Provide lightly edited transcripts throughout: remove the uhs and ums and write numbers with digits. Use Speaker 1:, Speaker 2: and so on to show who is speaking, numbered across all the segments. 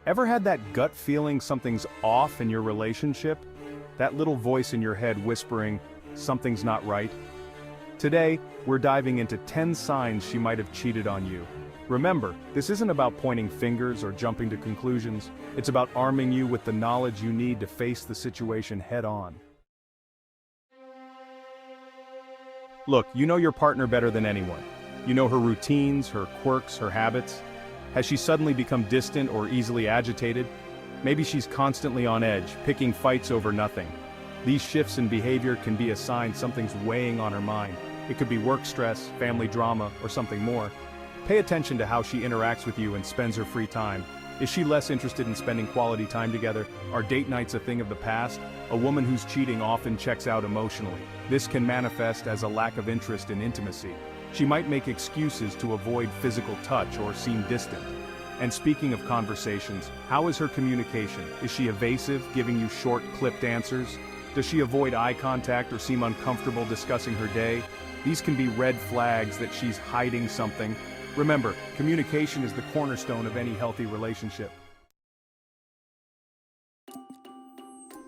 Speaker 1: Ever had that gut feeling something's off in your relationship? That little voice in your head whispering, something's not right? Today, we're diving into 10 signs she might have cheated on you. Remember, this isn't about pointing fingers or jumping to conclusions. It's about arming you with the knowledge you need to face the situation head on. Look, you know your partner better than anyone. You know her routines, her quirks, her habits. Has she suddenly become distant or easily agitated? Maybe she's constantly on edge, picking fights over nothing. These shifts in behavior can be a sign something's weighing on her mind. It could be work stress, family drama, or something more. Pay attention to how she interacts with you and spends her free time. Is she less interested in spending quality time together? Are date nights a thing of the past? A woman who's cheating often checks out emotionally. This can manifest as a lack of interest in intimacy. She might make excuses to avoid physical touch or seem distant. And speaking of conversations, how is her communication? Is she evasive, giving you short, clipped answers? Does she avoid eye contact or seem uncomfortable discussing her day? These can be red flags that she's hiding something. Remember, communication is the cornerstone of any healthy relationship.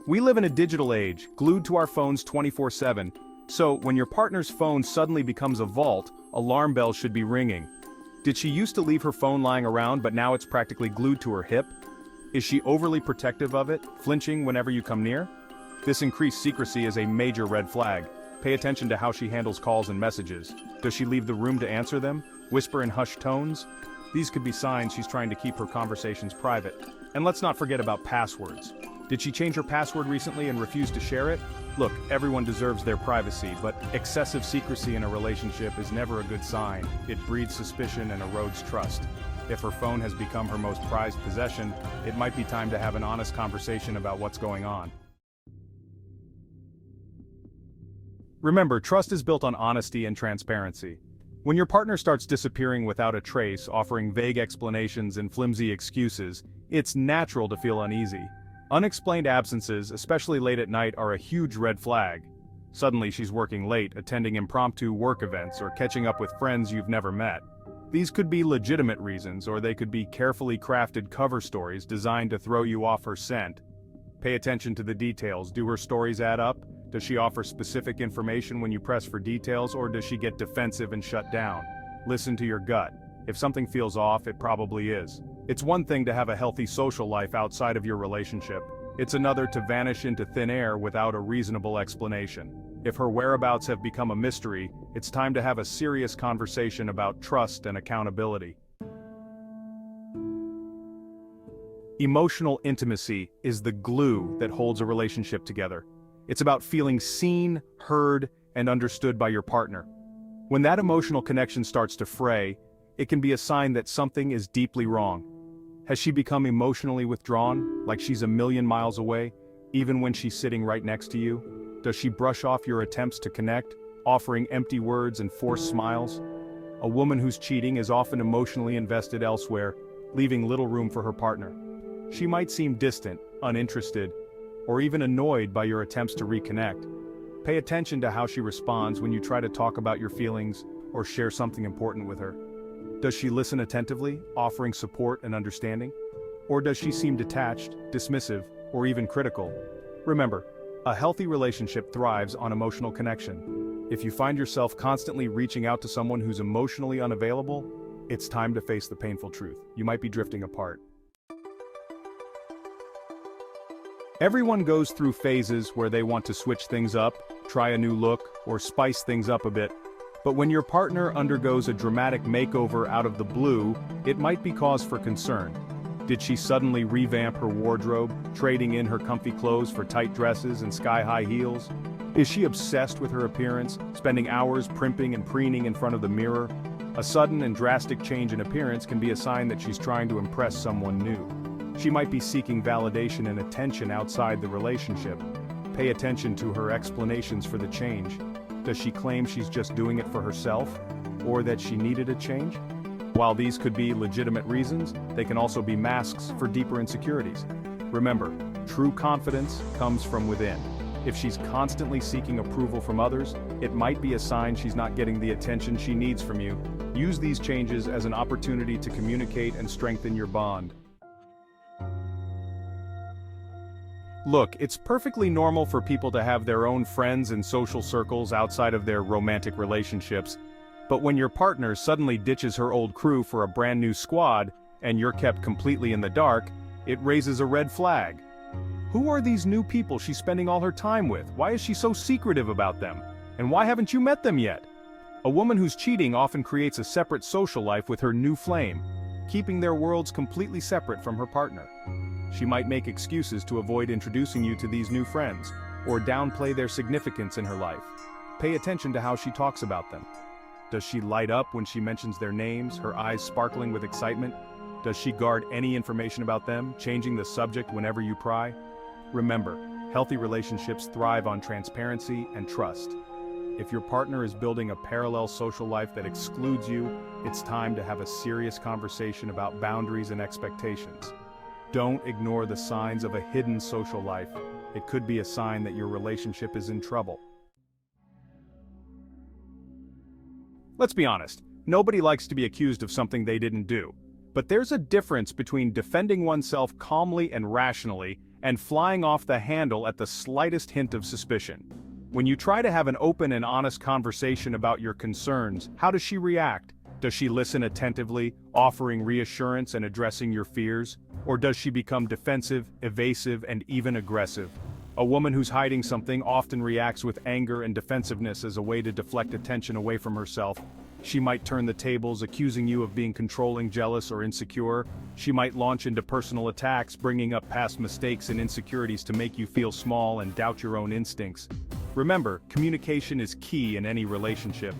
Speaker 1: We live in a digital age, glued to our phones 24/7. So, when your partner's phone suddenly becomes a vault, alarm bells should be ringing. Did she used to leave her phone lying around, but now it's practically glued to her hip? Is she overly protective of it, flinching whenever you come near? This increased secrecy is a major red flag. Pay attention to how she handles calls and messages. Does she leave the room to answer them? Whisper in hushed tones? These could be signs she's trying to keep her conversations private. And let's not forget about passwords. Did she change her password recently and refuse to share it? Look, everyone deserves their privacy, but excessive secrecy in a relationship is never a good sign. It breeds suspicion and erodes trust. If her phone has become her most prized possession, it might be time to have an honest conversation about what's going on. Remember, trust is built on honesty and transparency. When your partner starts disappearing without a trace, offering vague explanations and flimsy excuses, it's natural to feel uneasy. Unexplained absences, especially late at night, are a huge red flag. Suddenly she's working late, attending impromptu work events, or catching up with friends you've never met. These could be legitimate reasons, or they could be carefully crafted cover stories designed to throw you off her scent. Pay attention to the details. Do her stories add up? Does she offer specific information when you press for details, or does she get defensive and shut down? Listen to your gut. If something feels off, it probably is. It's one thing to have a healthy social life outside of your relationship. It's another to vanish into thin air without a reasonable explanation. If her whereabouts have become a mystery, it's time to have a serious conversation about trust and accountability. Emotional intimacy is the glue that holds a relationship together. It's about feeling seen, heard, and understood by your partner. When that emotional connection starts to fray, it can be a sign that something is deeply wrong. Has she become emotionally withdrawn, like she's a million miles away, even when she's sitting right next to you? Does she brush off your attempts to connect, offering empty words and forced smiles? A woman who's cheating is often emotionally invested elsewhere, leaving little room for her partner. She might seem distant, uninterested, or even annoyed by your attempts to reconnect. Pay attention to how she responds when you try to talk about your feelings or share something important with her. Does she listen attentively, offering support and understanding? Or does she seem detached, dismissive, or even critical? Remember, a healthy relationship thrives on emotional connection. If you find yourself constantly reaching out to someone who's emotionally unavailable, it's time to face the painful truth. You might be drifting apart. Everyone goes through phases where they want to switch things up, try a new look, or spice things up a bit. But when your partner undergoes a dramatic makeover out of the blue, it might be cause for concern. Did she suddenly revamp her wardrobe, trading in her comfy clothes for tight dresses and sky-high heels? Is she obsessed with her appearance, spending hours primping and preening in front of the mirror? A sudden and drastic change in appearance can be a sign that she's trying to impress someone new. She might be seeking validation and attention outside the relationship. Pay attention to her explanations for the change. Does she claim she's just doing it for herself, or that she needed a change? While these could be legitimate reasons, they can also be masks for deeper insecurities. Remember, true confidence comes from within. If she's constantly seeking approval from others, it might be a sign she's not getting the attention she needs from you. Use these changes as an opportunity to communicate and strengthen your bond. Look, it's perfectly normal for people to have their own friends and social circles outside of their romantic relationships, but when your partner suddenly ditches her old crew for a brand new squad, and you're kept completely in the dark, it raises a red flag. Who are these new people she's spending all her time with? Why is she so secretive about them? And why haven't you met them yet? A woman who's cheating often creates a separate social life with her new flame, keeping their worlds completely separate from her partner. She might make excuses to avoid introducing you to these new friends, or downplay their significance in her life. Pay attention to how she talks about them. Does she light up when she mentions their names, her eyes sparkling with excitement? Does she guard any information about them, changing the subject whenever you pry? Remember, healthy relationships thrive on transparency and trust. If your partner is building a parallel social life that excludes you, it's time to have a serious conversation about boundaries and expectations. Don't ignore the signs of a hidden social life. It could be a sign that your relationship is in trouble. Let's be honest, nobody likes to be accused of something they didn't do. But there's a difference between defending oneself calmly and rationally and flying off the handle at the slightest hint of suspicion. When you try to have an open and honest conversation about your concerns, how does she react? Does she listen attentively, offering reassurance and addressing your fears? Or does she become defensive, evasive, and even aggressive? A woman who's hiding something often reacts with anger and defensiveness as a way to deflect attention away from herself. She might turn the tables, accusing you of being controlling, jealous, or insecure. She might launch into personal attacks, bringing up past mistakes and insecurities to make you feel small and doubt your own instincts. Remember, communication is key in any relationship.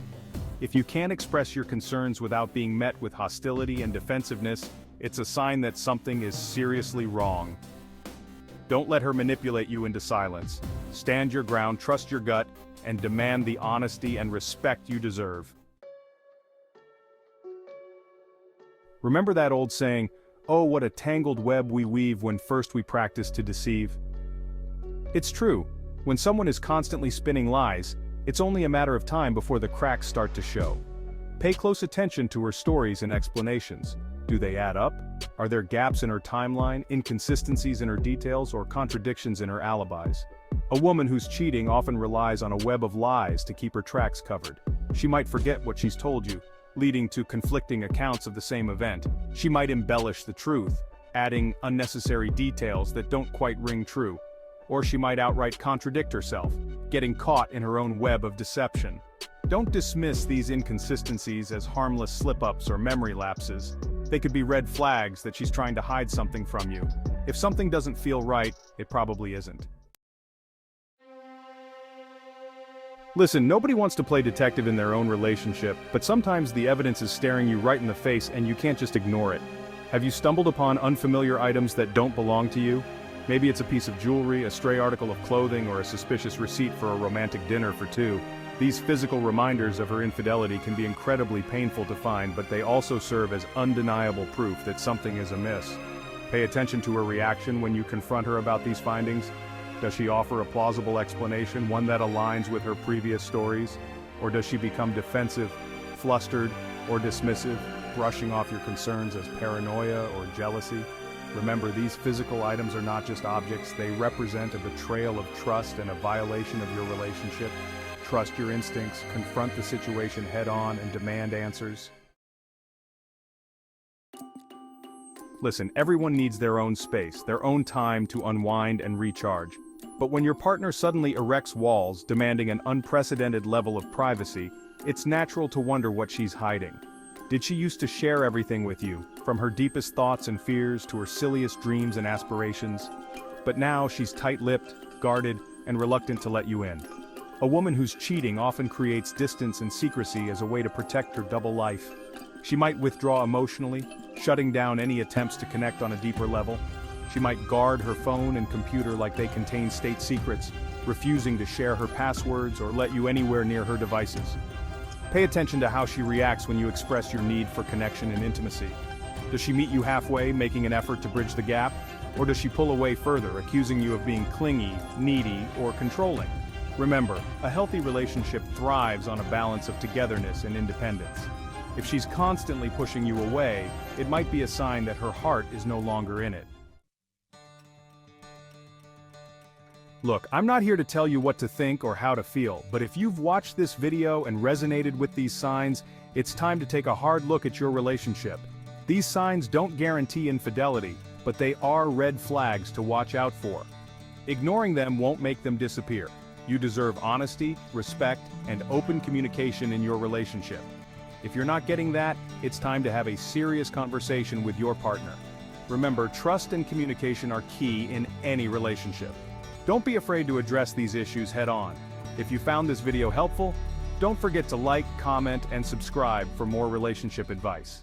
Speaker 1: If you can't express your concerns without being met with hostility and defensiveness, it's a sign that something is seriously wrong. Don't let her manipulate you into silence. Stand your ground, trust your gut, and demand the honesty and respect you deserve. Remember that old saying, "Oh, what a tangled web we weave when first we practice to deceive." It's true. When someone is constantly spinning lies, it's only a matter of time before the cracks start to show. Pay close attention to her stories and explanations. Do they add up? Are there gaps in her timeline, inconsistencies in her details, or contradictions in her alibis? A woman who's cheating often relies on a web of lies to keep her tracks covered. She might forget what she's told you, leading to conflicting accounts of the same event. She might embellish the truth, adding unnecessary details that don't quite ring true. Or she might outright contradict herself, getting caught in her own web of deception. Don't dismiss these inconsistencies as harmless slip-ups or memory lapses. They could be red flags that she's trying to hide something from you. If something doesn't feel right, it probably isn't. Listen, nobody wants to play detective in their own relationship, but sometimes the evidence is staring you right in the face and you can't just ignore it. Have you stumbled upon unfamiliar items that don't belong to you? Maybe it's a piece of jewelry, a stray article of clothing, or a suspicious receipt for a romantic dinner for two. These physical reminders of her infidelity can be incredibly painful to find, but they also serve as undeniable proof that something is amiss. Pay attention to her reaction when you confront her about these findings. Does she offer a plausible explanation, one that aligns with her previous stories? Or does she become defensive, flustered, or dismissive, brushing off your concerns as paranoia or jealousy? Remember, these physical items are not just objects, they represent a betrayal of trust and a violation of your relationship. Trust your instincts, confront the situation head-on, and demand answers. Listen, everyone needs their own space, their own time to unwind and recharge. But when your partner suddenly erects walls, demanding an unprecedented level of privacy, it's natural to wonder what she's hiding. Did she used to share everything with you, from her deepest thoughts and fears to her silliest dreams and aspirations? But now she's tight-lipped, guarded, and reluctant to let you in. A woman who's cheating often creates distance and secrecy as a way to protect her double life. She might withdraw emotionally, shutting down any attempts to connect on a deeper level. She might guard her phone and computer like they contain state secrets, refusing to share her passwords or let you anywhere near her devices. Pay attention to how she reacts when you express your need for connection and intimacy. Does she meet you halfway, making an effort to bridge the gap? Or does she pull away further, accusing you of being clingy, needy, or controlling? Remember, a healthy relationship thrives on a balance of togetherness and independence. If she's constantly pushing you away, it might be a sign that her heart is no longer in it. Look, I'm not here to tell you what to think or how to feel, but if you've watched this video and resonated with these signs, it's time to take a hard look at your relationship. These signs don't guarantee infidelity, but they are red flags to watch out for. Ignoring them won't make them disappear. You deserve honesty, respect, and open communication in your relationship. If you're not getting that, it's time to have a serious conversation with your partner. Remember, trust and communication are key in any relationship. Don't be afraid to address these issues head-on. If you found this video helpful, don't forget to like, comment, and subscribe for more relationship advice.